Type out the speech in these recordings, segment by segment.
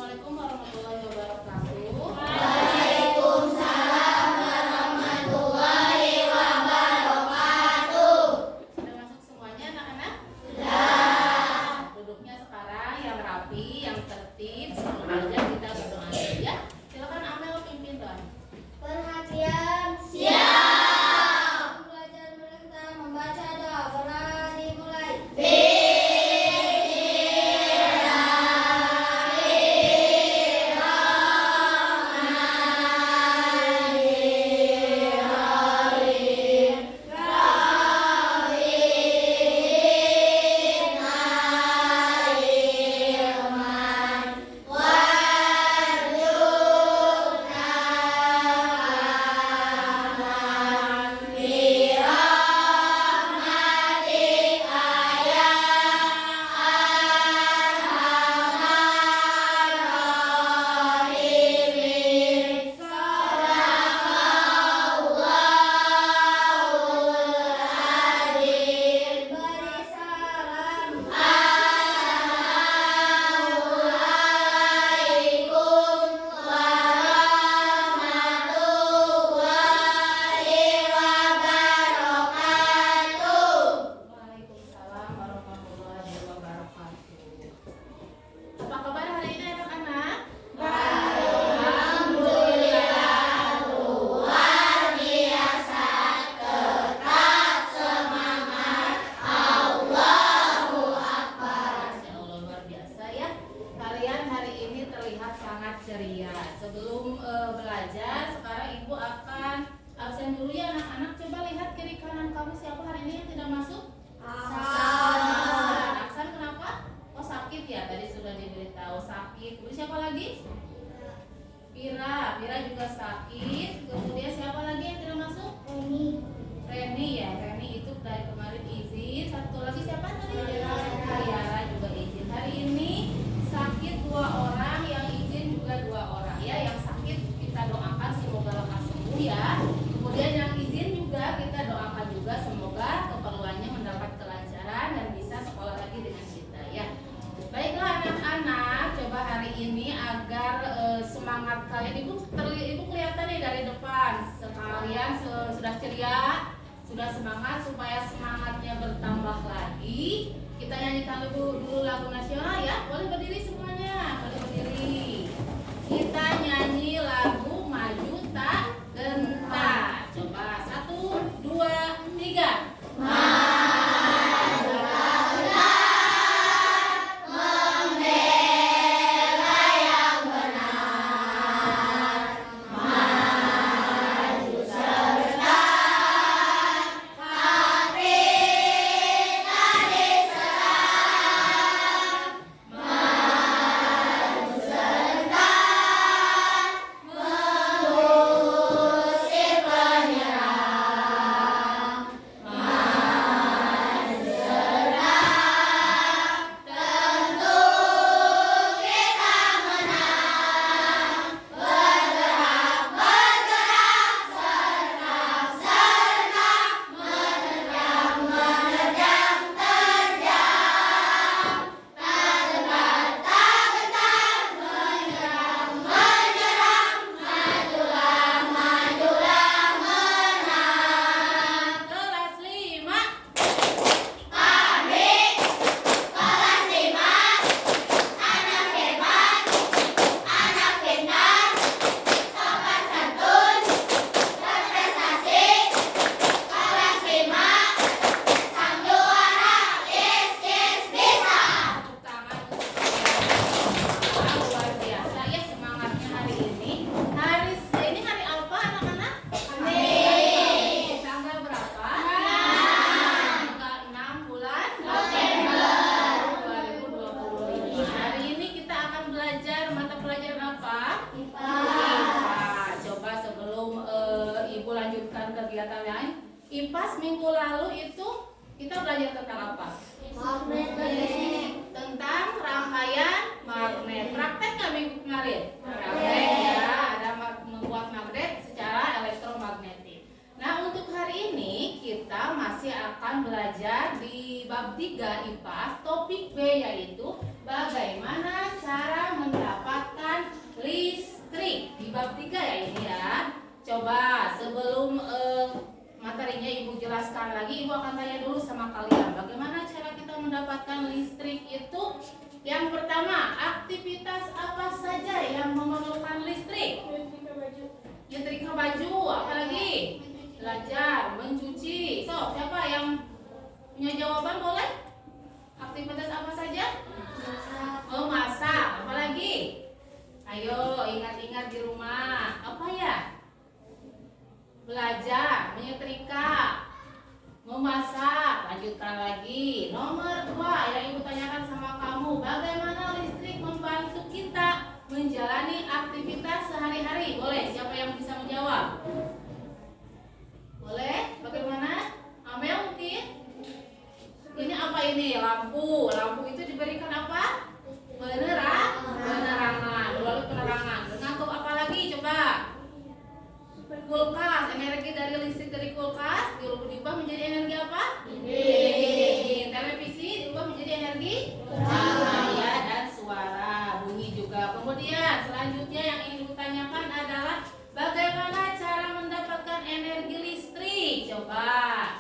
Assalamualaikum warahmatullahi wabarakatuh. Waalaikumsalam warahmatullahi wabarakatuh. Sudah masuk semuanya anak-anak? Sudah. Duduknya sekarang yang rapi, yang tertib. Sebelum belajar kita berdoa dulu ya. Silakan Amel pimpin doa. Perhatian, siap. Belajar mereka membaca doa. Berani dimulai. Waalaikumsalam warahmatullahi wabarakatuh. Apa kabar hari ini anak-anak? Alhamdulillah, luar biasa, tetap semangat. Allahu Akbar. Masya Allah, luar biasa ya. Kalian hari ini terlihat sangat ceria. Sebelum belajar, sekarang ibu akan absen dulu ya anak-anak. Coba lihat kiri kanan kamu siapa hari ini yang tidak masuk? Aksan kenapa? Oh sakit ya, tadi sudah diberitahu sakit. Terus siapa lagi? Pira juga sakit. Kemudian siapa lagi yang tidak masuk? Reni ya, Reni itu dari kemarin izin. Satu lagi siapa tadi? Tiara juga izin. Hari ini sakit 2 orang, yang izin juga 2 orang ya. Yang sakit kita doakan semoga lekas sembuh ya. Kemudian yang izin juga kita doakan juga semoga keperluannya mendapat kelancaran dan bisa sekolah lagi dengan kita ya. Baiklah anak-anak, coba hari ini agar semangat kalian, ibu kelihatan nih dari depan. Sekalian sudah ceria, sudah semangat, supaya semangatnya bertambah lagi. Kita nyanyikan dulu lagu nasional ya. Boleh berdiri semuanya, boleh berdiri. Kita nyanyi lagu Maju Tak Gentar. Coba 1, 2, 3. Kelas 5. Anak hebat, anak pintar, sopan santun, berprestasi. Kelas 5, sang juara, yes bisa. Tepuk tangan untuk luar biasa ya semangatnya hari ini. Ini hari apa anak-anak? Tanggal berapa? Tanggal 6 bulan November 2025. Hari ini kita akan belajar mata pelajaran apa? IPA. Coba sebelum ibu lanjutkan kegiatan lain, IPA minggu lalu itu kita belajar tentang apa? Tentang rangkaian magnet. Praktek nggak minggu kemarin? Praktek ya, ada membuat magnet secara elektromagnetik. Nah untuk hari ini kita masih akan belajar di bab 3 IPA, topik B yaitu bagaimana cara mendapatkan jelaskan lagi, Ibu akan tanya dulu sama kalian. Bagaimana cara kita mendapatkan listrik itu? Yang pertama, aktivitas apa saja yang memerlukan listrik? Nyetrika baju, apalagi? Belajar, mencuci. So, siapa yang punya jawaban boleh? Aktivitas apa saja? Memasak, apalagi? Ayo ingat-ingat di rumah. Apa ya? Belajar, menyetrika, memasak. Lanjutkan lagi. Nomor 2 yang Ibu tanyakan sama kamu, bagaimana listrik membantu kita menjalani aktivitas sehari-hari? Boleh? Siapa yang bisa menjawab? Boleh? Bagaimana? Amel mungkin? Ini apa ini? Lampu. Lampu itu diberikan apa? Penerangan. Lalu penerangan. Dengan apa lagi? Coba. Kulkas. Energi dari listrik dari kulkas diubah menjadi energi apa? Dingin. Televisi diubah menjadi energi cahaya dan suara, bunyi juga. Kemudian selanjutnya yang ingin ditanyakan adalah bagaimana cara mendapatkan energi listrik? Coba.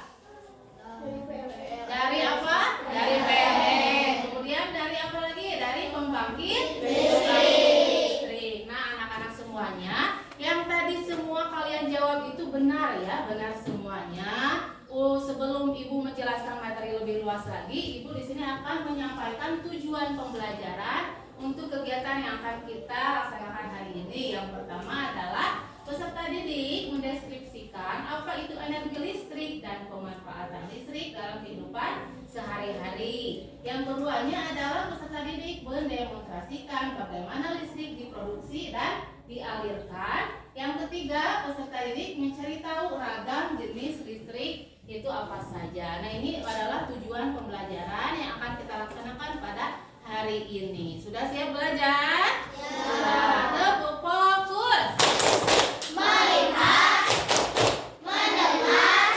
Dari apa? Dari PLN. Kemudian dari apa lagi? Dari pembangkit listrik. Nah, anak-anak semuanya, yang tadi semua kalian jawab itu benar ya, benar semuanya. Sebelum Ibu menjelaskan materi lebih luas lagi, Ibu di sini akan menyampaikan tujuan pembelajaran untuk kegiatan yang akan kita laksanakan hari ini. Yang pertama adalah peserta didik mendeskripsikan apa itu energi listrik dan pemanfaatan listrik dalam kehidupan sehari-hari. Yang keduanya adalah peserta didik mendemonstrasikan bagaimana listrik diproduksi dan dialirkan. Yang ketiga, peserta didik mencari tahu ragam jenis listrik itu apa saja. Nah, ini adalah tujuan pembelajaran yang akan kita laksanakan pada hari ini. Sudah siap belajar? Sudah. Tepuk fokus. Melihat, mendengar,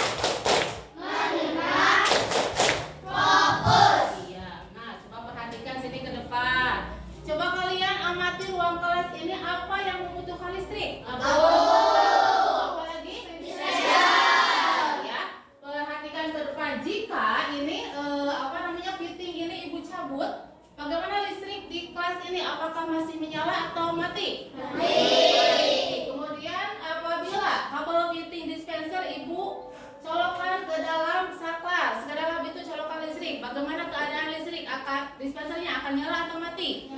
fokus. Iya. Nah, coba perhatikan sini ke depan. Coba kalian amati ruang kelas ini, apa yang membutuhkan listrik? Apalagi? Ya. Perhatikan ke depan. Jika ini fitting ini Ibu cabut, bagaimana listrik di kelas ini? Apakah masih menyala atau mati? Mati. Kemudian apabila kabel fitting dispenser Ibu colokkan ke dalam saklar, ke dalam itu colokan listrik, bagaimana keadaan listrik? Dispensernya akan nyala atau mati?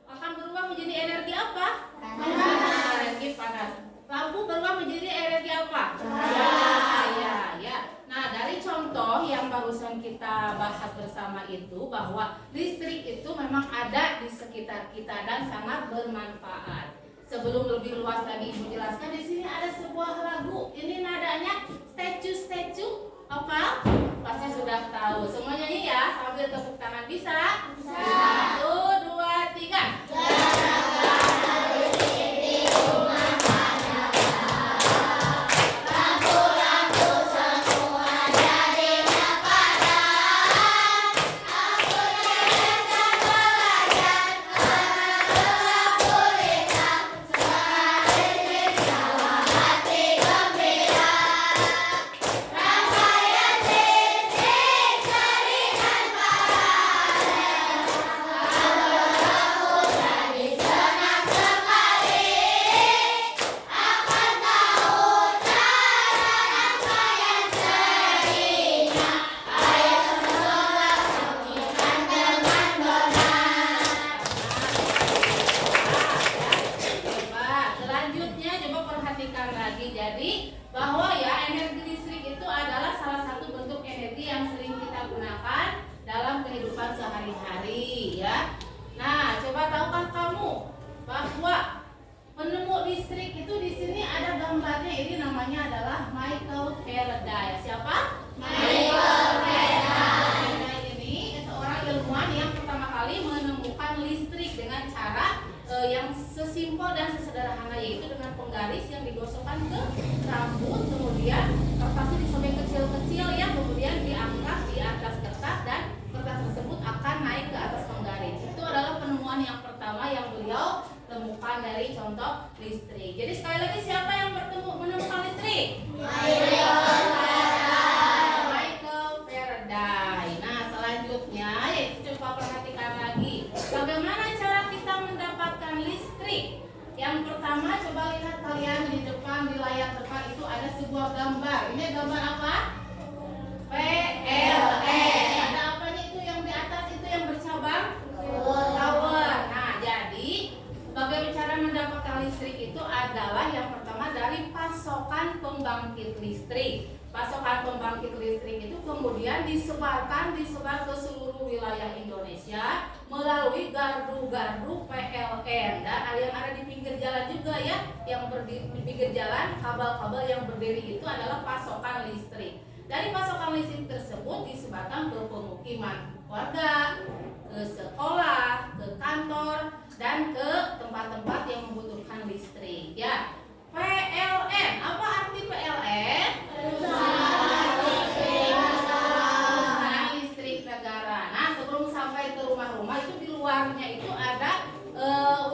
Akan berubah menjadi energi apa? Energi panas. Lampu berubah menjadi energi apa? Cahaya. Ya. Nah, dari contoh yang barusan kita bahas bersama itu, bahwa listrik itu memang ada di sekitar kita dan sangat bermanfaat. Sebelum lebih luas lagi Ibu jelaskan, di sini ada sebuah lagu. Ini nadanya statue apa? Pasti sudah tahu. Semua nyanyi ya, sambil tepuk tangan bisa? 1, 2, 3. Jadi bahwa ya energi listrik itu adalah salah satu bentuk energi yang sering kita gunakan dalam kehidupan sehari-hari ya. Nah, coba tahukah kamu bahwa penemu listrik itu di sini ada gambarnya, ini namanya adalah Michael Faraday. Siapa? Michael Faraday. Ini seorang ilmuwan yang pertama kali menemukan listrik dengan cara yang sesimpel dan sesederhana, yaitu dengan penggaris yang digosokkan ke rambut, kemudian kertasnya disobek kecil-kecil ya, kemudian diangkat di atas kertas dan kertas tersebut akan naik ke atas penggaris. Itu adalah penemuan yang pertama yang beliau temukan dari contoh listrik. Jadi sekali lagi, siapa yang menemukan listrik? ada sebuah gambar. Ini gambar apa? PLN. Ada apanya itu yang di atas itu yang bercabang? Tower. Nah, jadi sebagai cara mendapatkan listrik itu adalah yang pertama dari pasokan pembangkit listrik. Pasokan pembangkit listrik itu kemudian disebar ke seluruh wilayah Indonesia melalui gardu-gardu PLN. Dan yang ada di pinggir jalan juga ya, yang berdiri di pinggir jalan, kabel-kabel yang berdiri itu adalah pasokan listrik. Dari pasokan listrik tersebut disebarkan ke pemukiman warga, ke sekolah, ke kantor, dan ke tempat-tempat yang membutuhkan listrik ya. PLN, apa arti PLN? Perusahaan listrik negara. Nah, sebelum sampai ke rumah-rumah itu di luarnya itu ada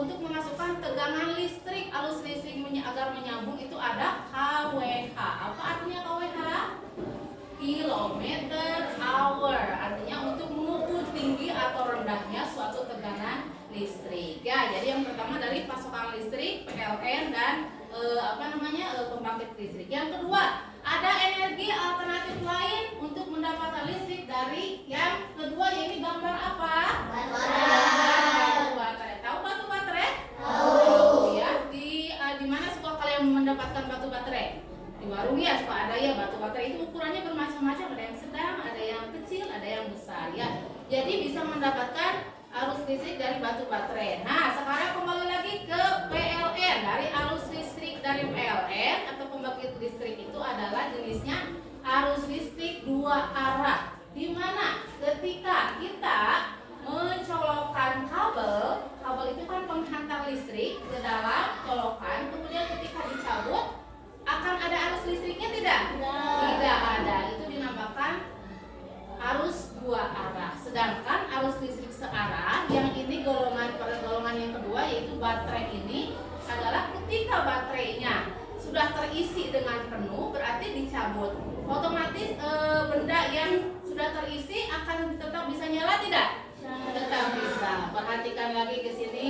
untuk memasukkan tegangan listrik, arus listrik agar menyambung itu ada kWh. Apa artinya kWh? Kilometer hour. Artinya untuk mengukur tinggi atau rendahnya suatu tegangan listrik. Ya, jadi yang pertama dari pasokan listrik PLN dan pembangkit listrik. Yang kedua, ada energi alternatif lain untuk mendapatkan listrik dari yang kedua, yaitu gambar apa? Batu baterai. Tahu batu baterai? Tahu. Ya, di mana suka kalian mendapatkan batu baterai? Di warung ya suka ada ya. Batu baterai itu ukurannya bermacam-macam, ada yang sedang, ada yang kecil, ada yang besar ya. Jadi bisa mendapatkan arus listrik dari batu baterai. Nah, sekarang kembali lagi ke PLN. Dari arus listrik dari PLN atau pembangkit listrik itu adalah jenisnya arus listrik dua arah. Di mana ketika kita mencolokkan kabel itu kan penghantar listrik ke dalam colokan, kemudian ketika dicabut akan ada arus listriknya tidak? Tidak ada. Itu dinamakan arus dua arah. Sedangkan arus listrik searah yang ini golongan yang kedua, yaitu baterai ini adalah ketika baterainya sudah terisi dengan penuh berarti dicabut. Otomatis benda yang sudah terisi akan tetap bisa nyala tidak? Tetap bisa. Perhatikan lagi ke sini.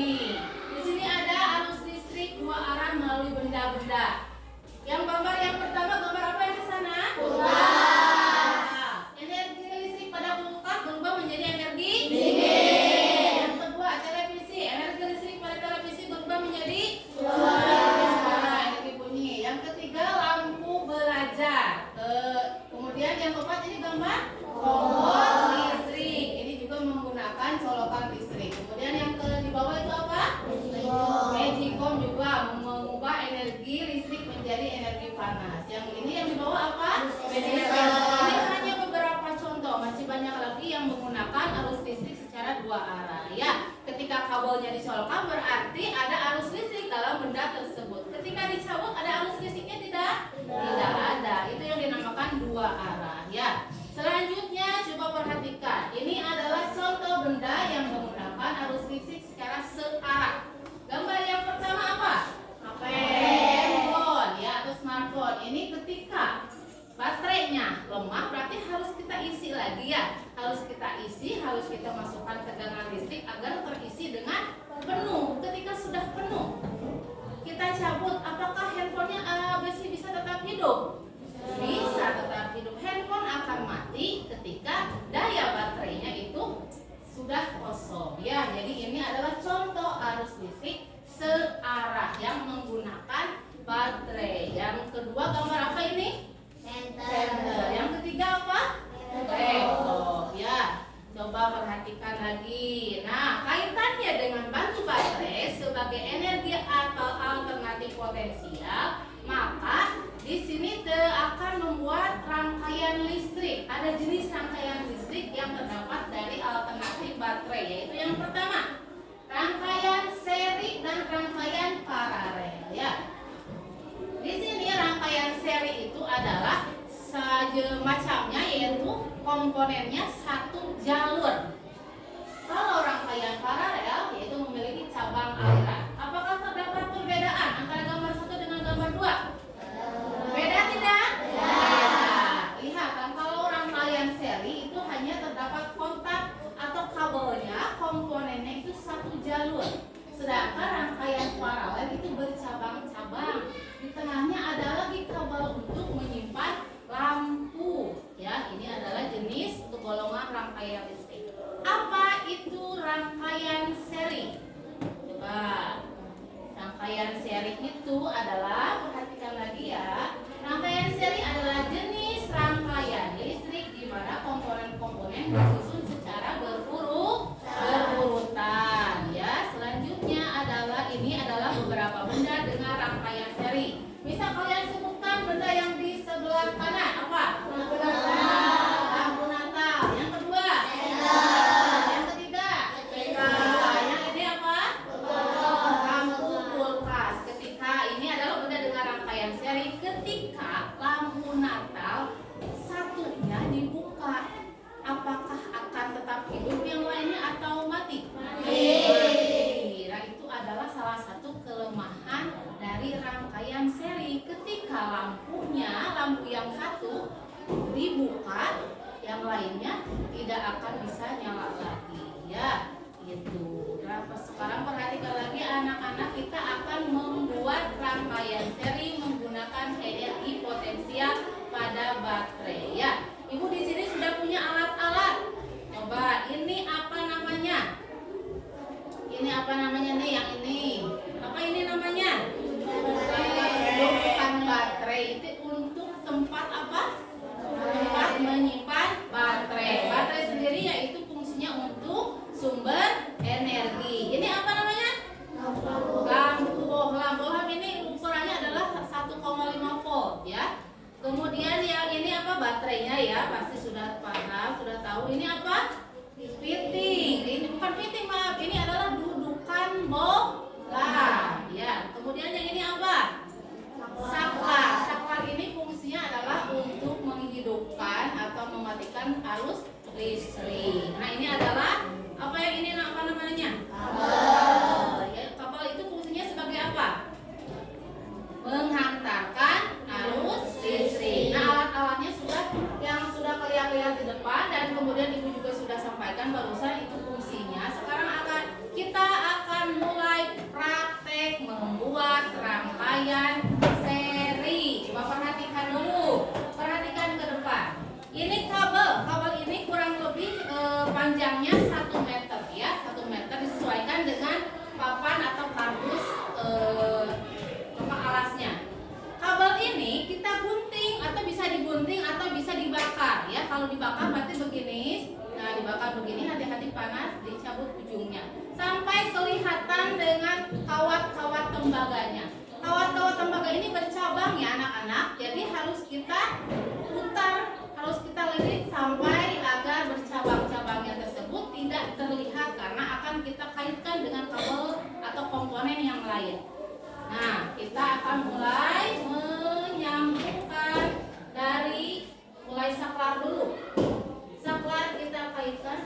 Di sini ada arus listrik dua arah melalui benda-benda. Yang gambar yang pertama, gambar apa yang ke sana? Energi listrik pada kulkas berubah menjadi energi dingin. Yang kedua, televisi. Energi listrik pada televisi berubah menjadi suara, energi bunyi. Yang ketiga, lampu belajar. Kemudian yang keempat, ini gambar kompor listrik. Ini juga menggunakan colokan listrik. Kemudian yang di bawah itu apa? Magicom juga mengubah energi listrik menjadi energi panas. Yang ini yang di bawah apa? Ini hanya beberapa contoh, masih banyak lagi yang menggunakan arus listrik secara dua arah ya. Ketika kabelnya dicolokkan berarti ada arus listrik dalam benda tersebut. Ketika dicabut ada arus listriknya tidak? Tidak ada. Itu yang dinamakan dua arah ya. Selanjutnya coba perhatikan. Ini adalah contoh benda yang menggunakan arus listrik secara searah. Gambar yang pertama apa? Handphone ya, atau smartphone. Ini ketika baterainya lemah berarti harus kita isi lagi ya. Harus kita isi, harus kita masukkan tegangan listrik agar terisi dengan penuh. Ketika sudah penuh, kita cabut. Apakah handphonenya masih bisa tetap hidup? Bisa tetap hidup. Handphone akan mati ketika daya baterainya itu sudah kosong ya. Jadi ini adalah contoh arus listrik searah yang menggunakan baterai. Yang kedua, gambar apa ini? Senter. Yang ketiga apa? Laptop ya. Coba perhatikan lagi. Nah, kaitannya dengan batu baterai sebagai energi atau alternatif potensial, maka di sini akan membuat rangkaian listrik. Ada jenis rangkaian listrik yang terdapat dari alternatif baterai, yaitu yang pertama, rangkaian seri dan rangkaian paralel ya. Di sini rangkaian seri itu adalah macamnya, yaitu komponennya satu jalur. Kalau rangkaian paralel yaitu memiliki cabang aliran. Apakah terdapat perbedaan antara gambar satu dengan gambar dua? Beda tidak? Beda. Lihat kan, kalau rangkaian seri itu hanya terdapat kontak atau kabelnya, komponennya itu satu jalur. Sedangkan rangkaian paralel itu bercabang-cabang. Di tengahnya ada lagi kabel gaya listrik. Apa itu rangkaian seri? Coba. Rangkaian seri itu adalah, perhatikan lagi ya. Rangkaian seri adalah jenis rangkaian listrik di mana komponen-komponen disusun secara berurutan. Ya, selanjutnya ini adalah beberapa benda dengan rangkaian seri. Bisa kalian sebutkan benda yang di sebelah kanan apa? Lampu Natal. Yang kedua? Yang ketiga? Yang ini apa? Lampu kulkas. Ketika ini adalah benda dengan rangkaian seri. Ketika lampu Natal satunya dibuka, apakah akan tetap hidup yang lainnya atau mati? Itu adalah salah satu kelemahan dari rangkaian seri. Ketika lampu yang satu dibuka, yang lainnya tidak akan bisa nyala lagi. Ya, itu. Nah, sekarang perhatikan lagi anak-anak, kita akan membuat rangkaian seri menggunakan energi potensial pada baterai. Ya, Ibu di sini sudah punya alat-alat. Coba, ini apa namanya? Ini apa namanya nih? Yang ini. Apa ini namanya? Bukan baterai. Itu untuk tempat apa? Tempat menyimpan baterai. Baterai sendiri yaitu fungsinya untuk sumber energi. Ini apa namanya? Lampu bohlam. Bohlam ini ukurannya adalah 1,5 volt ya. Kemudian yang ini apa? Baterainya ya. Pasti sudah paham, sudah tahu. Ini apa? Fitting. Ini bukan fitting, maaf. Ini adalah dudukan bohlam. Ya. Kemudian yang ini apa? Saklar. Saklar ini fungsinya adalah untuk menghidupkan atau mematikan arus listrik. Nah, ini adalah apa yang ini apa namanya? Kabel. Ya, kabel itu fungsinya sebagai apa? Menghantarkan arus listrik. Nah, alat-alatnya sudah kalian lihat di depan dan kemudian Ibu juga sudah sampaikan barusan itu fungsinya. Sekarang kita akan mulai praktek membuat rangkaian seri. Coba perhatikan dulu. Perhatikan ke depan. Ini kabel. Kabel ini kurang lebih panjangnya 1 meter ya. 1 meter disesuaikan dengan papan atau kardus alasnya. Kabel ini kita gunting atau bisa digunting atau bisa dibakar ya. Kalau dibakar berarti begini. Nah, dibakar begini, hati-hati panas, dicabut ujungnya sampai kelihatan dengan kawat-kawat tembaganya. Kawat-kawat tembaga ini bercabang ya anak-anak. Jadi harus kita putar, harus kita lilit sampai agar bercabang-cabangnya tersebut tidak terlihat karena akan kita kaitkan dengan kabel atau komponen yang lain. Nah, kita akan mulai menyambungkan dari mulai saklar dulu. Saklar kita kaitkan.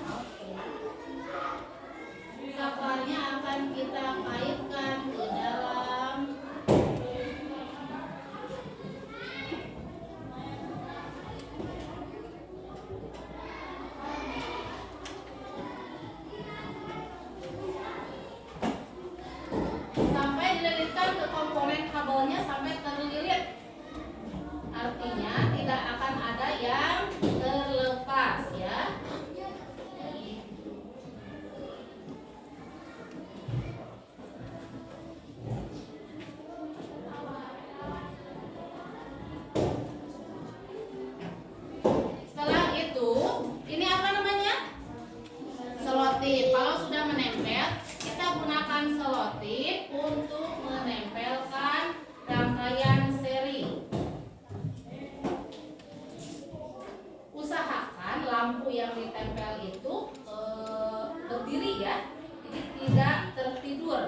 Saklarnya akan kita kaitkan ke dalam sampai dililitkan ke komponen kabelnya sampai terlilit. Artinya tidak akan ada yang terlepas ya. Setelah itu, ini apa namanya? Selotip. Kalau sudah menempel, kita gunakan selotip untuk menempelkan rangkaian seri. Usahakan lampu yang ditempel itu berdiri ya, jadi tidak tertidur.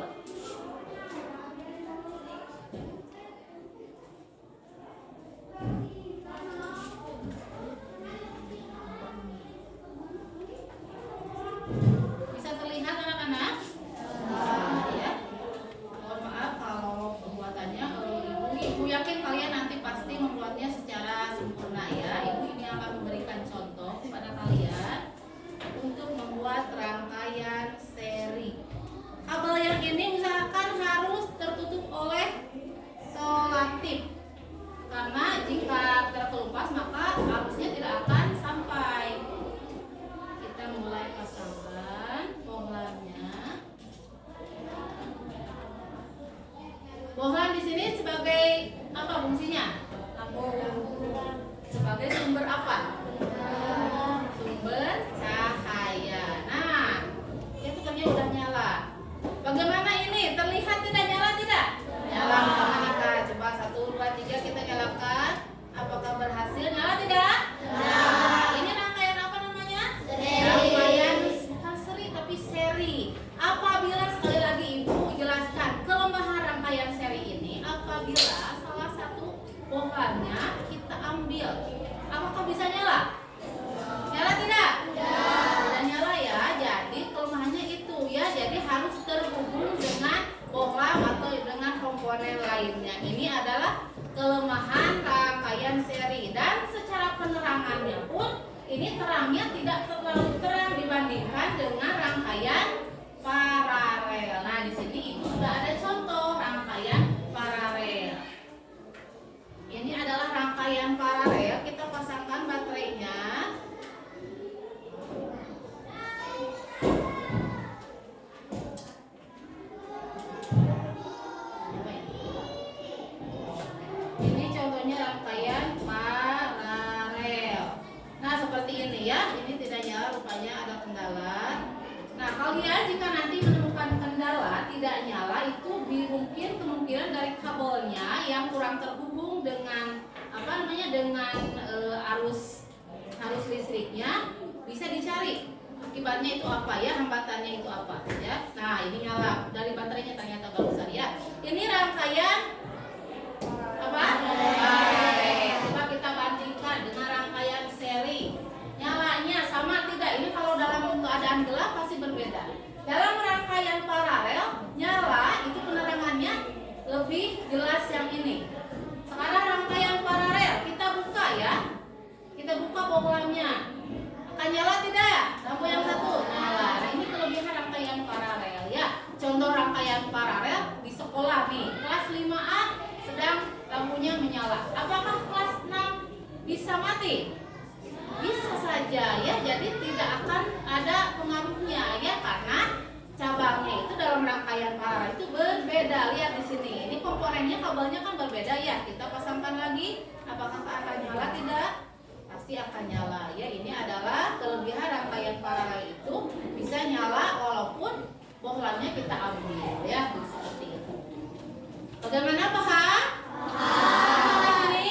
Bisa terlihat anak-anak? Ya. Mohon maaf kalau pembuatannya, ibu yakin kalian nanti pasti membuatnya secara sempurna ya. Ibu ini akan memberikan contoh kepada kalian untuk membuat rangkaian seri. Kabel yang ini kalian jika nanti menemukan kendala tidak nyala itu mungkin kemungkinan dari kabelnya yang kurang terhubung dengan dengan arus listriknya, bisa dicari akibatnya itu apa ya, hambatannya itu apa ya. Nah ini nyala dari baterainya ternyata barusan ya. Ini rangkaian apa? Coba kita bandingkan dengan rangkaian seri. Nyalanya sama tidak? Ini kalau dalam keadaan gelap pasti berbeda. Dalam rangkaian paralel nyala itu penerangannya lebih jelas yang ini. Sekarang rangkaian paralel kita buka ya. Kita buka bohlamnya. Akan nyala tidak? Lampu yang satu nyala. Nah ini kelebihan rangkaian paralel ya. Contoh rangkaian paralel di sekolah nih, kelas 5A sedang lampunya menyala. Apakah kelas 6 bisa mati? Bisa saja ya. Jadi tidak akan ada pengaruhnya ya, karena cabangnya itu dalam rangkaian paralel itu berbeda. Lihat di sini. Ini komponennya, kabelnya kan berbeda ya. Kita pasangkan lagi. Apakah akan nyala? Tidak. Pasti akan nyala ya. Ini adalah kelebihan rangkaian paralel itu, bisa nyala walaupun bohlamnya kita ambil ya, seperti itu. Bagaimana paham? Sampai sini?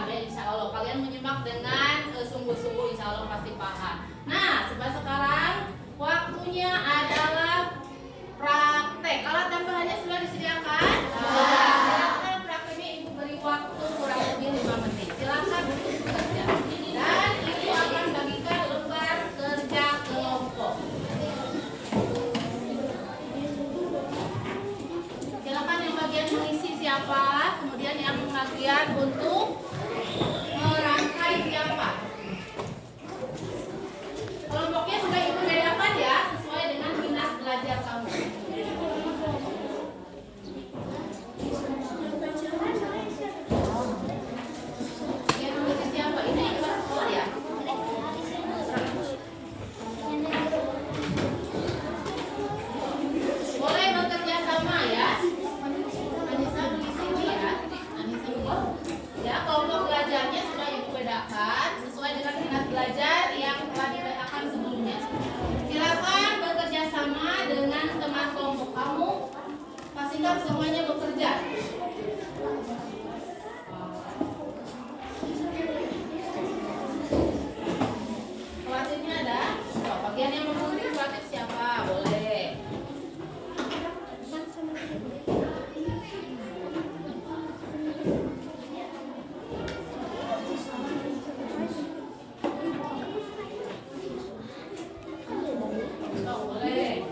Ya insya Allah kalian menyimak dengan sungguh-sungguh, insya Allah pasti paham. Nah sekarang waktunya adalah praktek. Alat dan bahannya sudah disediakan? Silakan prakteknya ibu beri waktu kurang lebih 5 menit. Silakan untuk bekerja. Dan ibu akan bagikan lembar kerja kelompok. Silakan yang bagian mengisi siapa, kemudian yang bagian untuk merangkai siapa. Kelompoknya sudah ibu bedakan ya, sesuai dengan minat belajar kamu. Yang mengisi siapa? Ini yang kelas sekolah ya? Boleh bekerja sama ya. Anissa mengisi ini ya. Anissa dulu. Ya, kelompok belajarnya sudah ibu bedakan sesuai dengan minat belajar yang telah dibedakan sebelumnya. Silakan bekerja sama dengan teman kelompok kamu. Pastikan semuanya bekerja. Pelatihnya ada? Oh, bagian yang memiliki pelatih siapa? Boleh. Oh, boleh.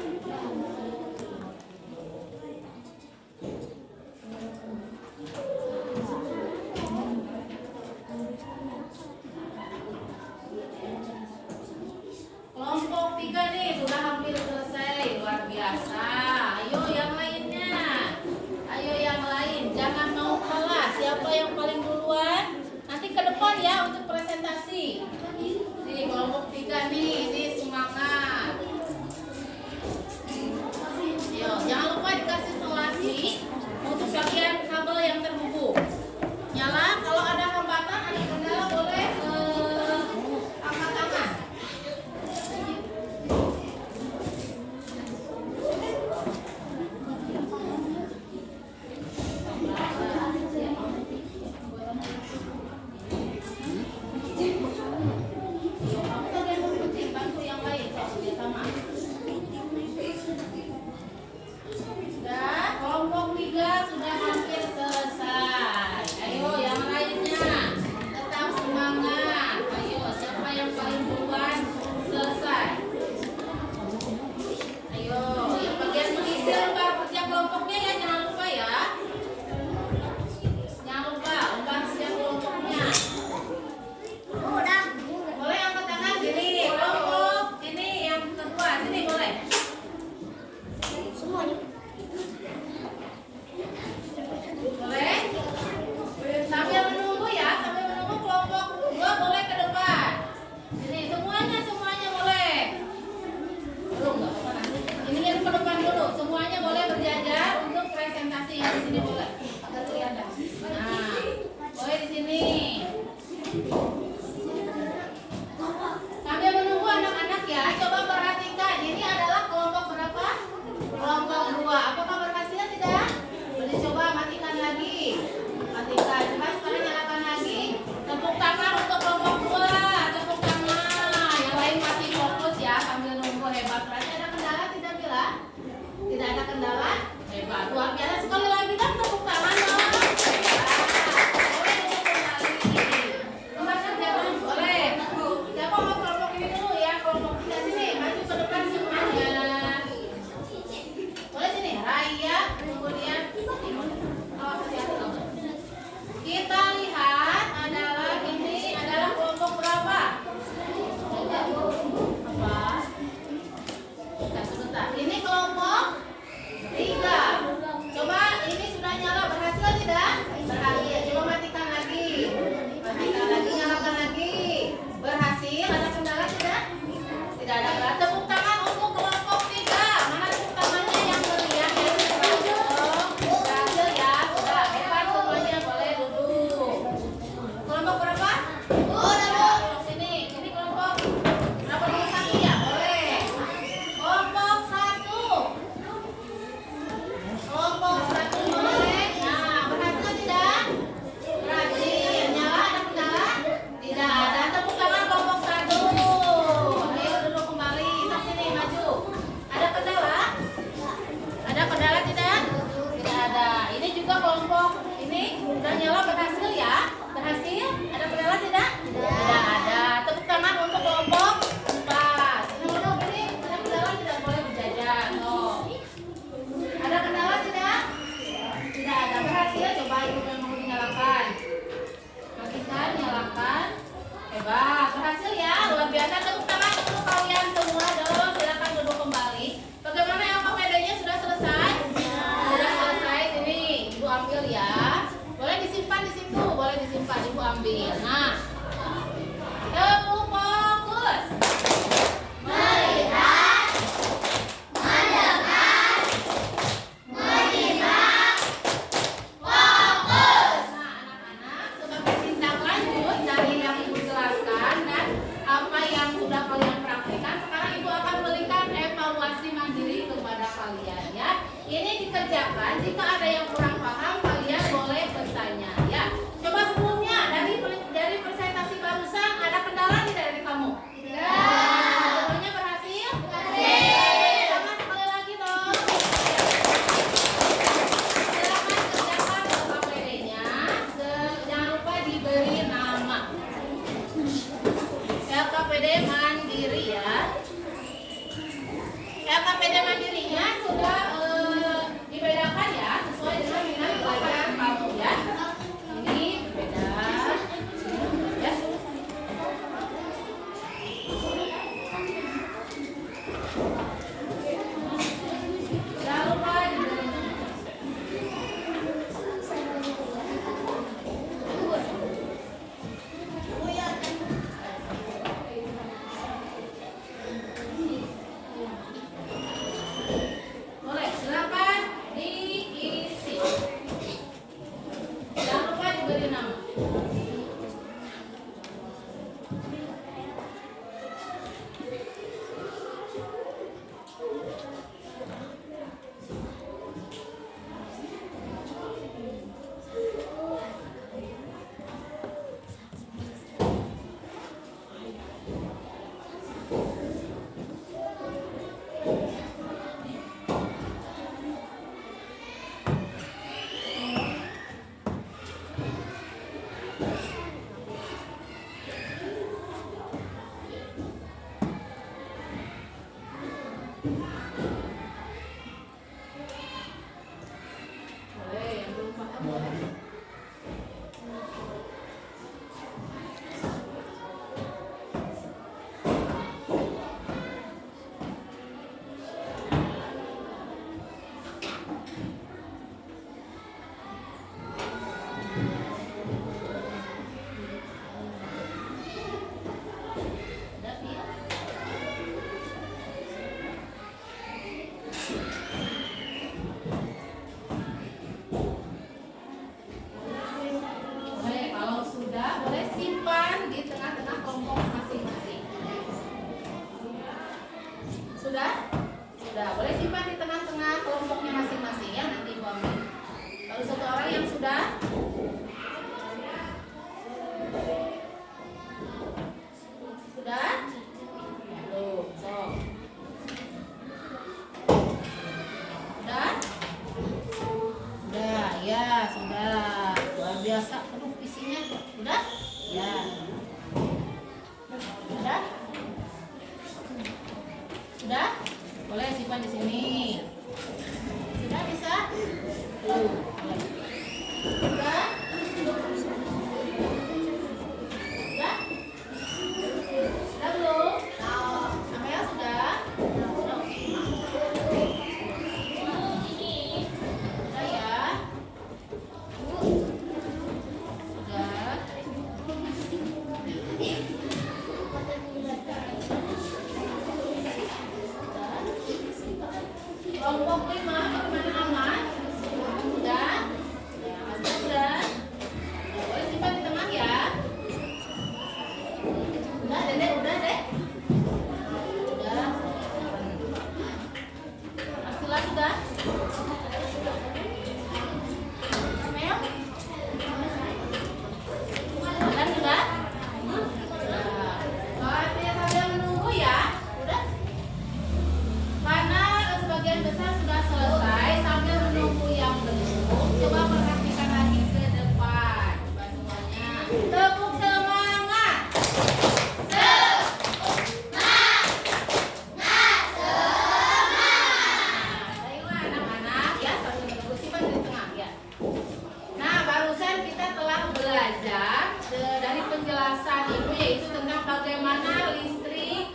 Kelompok 3 nih sudah hampir selesai, luar biasa. Ayo yang lainnya. Ayo yang lain, jangan mau kalah. Siapa yang paling duluan? Nanti ke depan ya untuk presentasi. Nih kelompok 3 nih, ini semangat. Yo, jangan lupa dikasih selasi untuk bagian kabel yang terhubung. Nyala, kalau ada hambatan, ada kendala boleh angkat tangan. Kamu kan yang penting, Bang. kendala? Hebat, luar biasa. Sekali lagi dong tepuk tangan dong. Hebat. Boleh duduk kembali. Kembali jangan boleh. Siapa mau kelompok ini dulu ya? Kelompok kita sini maju ke depan semuanya. Boleh sini. Raya, kemudian oh, hati-hati dong. Kita lihat adalah ini adalah kelompok berapa? Apa? Nah, sebentar. Ini kelompok 3. Coba ini sudah nyala, berhasil tidak? Berhasil. Coba matikan lagi. Matikan lagi, nyalakan lagi. Berhasil. Ada kendala tidak? Tidak ada kendala. Tepuk tangan untuk kelompok 3. Mana tepuk tangannya yang meriah yang berhasil? Berhasil ya. Sudah hebat semuanya, boleh duduk. Kelompok berapa? Kelompok sini. Ini kelompok berapa nomor 1 ya? Boleh. Kelompok 1. Kelompok 1 boleh. Nah, berhasil tidak? Berhasil. Nyala, ada kendala? Tidak ada. Tepuk tangan kelompok 1. Ayo duduk kembali. Sok sini maju. Ada kendala? Ada kendala tidak? Tidak ada. Ini juga kelompok ini sudah nyala, berhasil ya? Berhasil? Ada kendala tidak? Tidak ada. Tepuk tangan untuk kelompok 4. Kelompok ini ada kendala, tidak boleh berjajar. Oh. Ada kendala tidak? Tidak ada. Berhasil. Coba ibu memang dinyalakan. Matikan, nyalakan. Hebat. Berhasil ya. Luar biasa. Tepuk tangan untuk kalian semua dong. Silakan duduk kembali. Bagaimana yang LKPD-nya sudah selesai? Sudah selesai. Sini ibu ambil ya. Boleh disimpan di situ. Boleh disimpan. Ibu ambil. Nah. Tepuk fokus. Melihat, mendengar, menyimak, fokus. Nah, anak-anak, sebagai tindak lanjut dari yang ibu jelaskan dan apa yang sudah kalian praktekkan, sekarang ibu akan berikan evaluasi mandiri kepada kalian ya. Ini dikerjakan, jika ada yang kurang paham kalian boleh bertanya ya. Coba sebelumnya dari presentasi barusan ada kendala tidak dari kamu? Tidak. Semuanya berhasil? Berhasil. Sama sekali lagi dong. Silakan kerjakan LKPD-nya. Jangan lupa diberi nama. LKPD mandiri ya. LKPD mandirinya sudah dibedakan ya sesuai dengan minat pelajaran kamu ya. Ini berbeda. Ya. Jangan lupa diberi nama. Boleh, silakan diisi. Jangan lupa diberi nama. Boleh, yang belum paham boleh. Ada Pia? Boleh, kalau sudah boleh simpan di tengah-tengah kelompok masing-masing. Sudah? Sudah, boleh simpan di tengah-tengah kelompoknya masing-masing ya, nanti ibu ambil. Kalau satu orang yang sudah sudah? Tuh, sok. Sudah? Sudah? Boleh simpan di sini. Sudah bisa? Belum. Boleh. Sudah? Sudah? Sudah belum? Amel sudah? Sudah, oke. Sudah ya? Sudah? Kelompok 5 bagaimana aman? Sudah? Ya, masih sudah? Boleh simpan di tengah ya? Udah deh, udah deh. Udah. Arsila sudah? Mel? Kalian sudah? Sudah. Saatnya sambil menunggu ya. Udah? Karena sebagian besar sudah selesai, sambil menunggu yang belum, coba perhatikan lagi ke depan. Coba semuanya. Tepuk semangat. Baiklah anak-anak ya, sambil menunggu simpan di tengah ya. Nah, barusan kita telah belajar dari penjelasan ibu, yaitu tentang bagaimana listrik,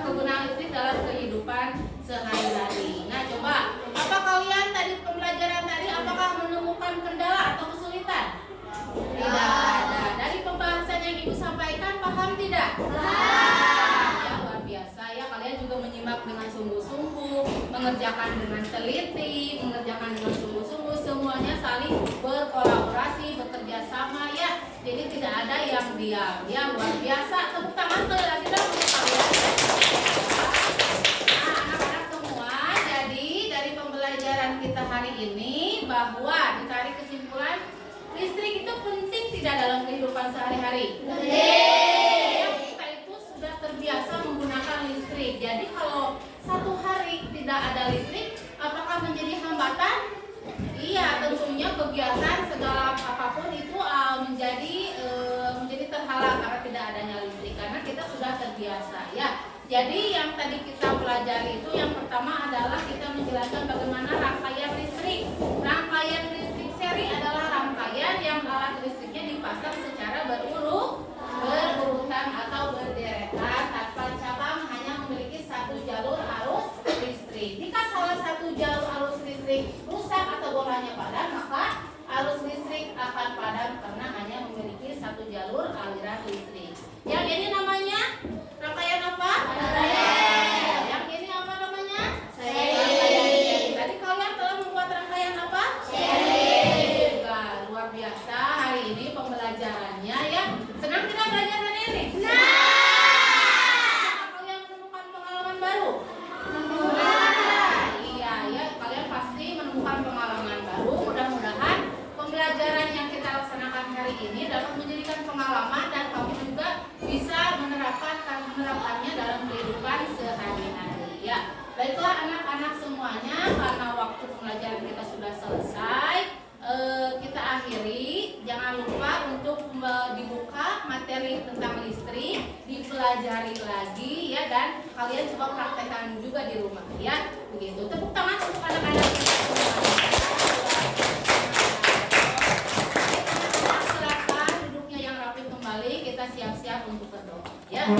kegunaan listrik dalam kehidupan sehari-hari. Nah, coba, apa kalian tadi pembelajaran tadi apakah menemukan kendala atau kesulitan? Tidak ada. Dari pembahasan yang ibu sampaikan, paham tidak? Ya, luar biasa ya. Kalian juga menyimak dengan sungguh-sungguh, mengerjakan dengan teliti, mengerjakan dengan sungguh-sungguh, semuanya saling berkolaborasi, bekerja sama ya. Jadi tidak ada yang diam. Ya, luar biasa. Tepuk tangan sekali lagi dong untuk kalian. Nah, anak-anak semua, jadi dari pembelajaran kita hari ini bahwa ditarik kesimpulan, listrik itu penting tidak dalam kehidupan sehari-hari? Ya, kita itu sudah terbiasa menggunakan listrik. Jadi kalau satu hari tidak ada listrik, apakah menjadi hambatan? Iya, tentunya kegiatan segala apapun itu menjadi terhalang karena tidak adanya listrik, karena kita sudah terbiasa ya. Jadi yang tadi kita pelajari itu yang pertama adalah kita menjelaskan bagaimana rangkaian listrik. Rangkaian listrik seri adalah rangkaian yang alat listriknya dipasang secara berurutan atau berderetan tanpa cabang, hanya memiliki satu jalur arus listrik. Jika salah satu jalur arus listrik rusak atau bolanya padam, maka arus listrik akan padam karena hanya memiliki satu jalur aliran listrik. Yang ini namanya rangkaian apa? Yang ini apa namanya? Rangkaian seri. Tadi kalian telah membuat rangkaian apa? Seri. Luar biasa hari ini pembelajarannya ya. Senang tidak belajar hari ini? Apakah kalian menemukan pengalaman baru? Iya ya, kalian pasti menemukan pengalaman baru. Mudah-mudahan pembelajaran yang kita laksanakan hari ini dapat menjadikan pengalaman dan kamu juga bisa menerapkannya dalam kehidupan sehari-hari ya. Baiklah anak-anak semuanya, karena waktu pembelajaran kita sudah selesai, kita akhiri. Jangan lupa untuk dibuka materi tentang listrik, dipelajari lagi ya, dan kalian coba praktekkan juga di rumah ya. Begitu. Tepuk tangan untuk anak-anak kita semuanya. Silakan duduknya yang rapi kembali, kita siap-siap untuk berdoa ya.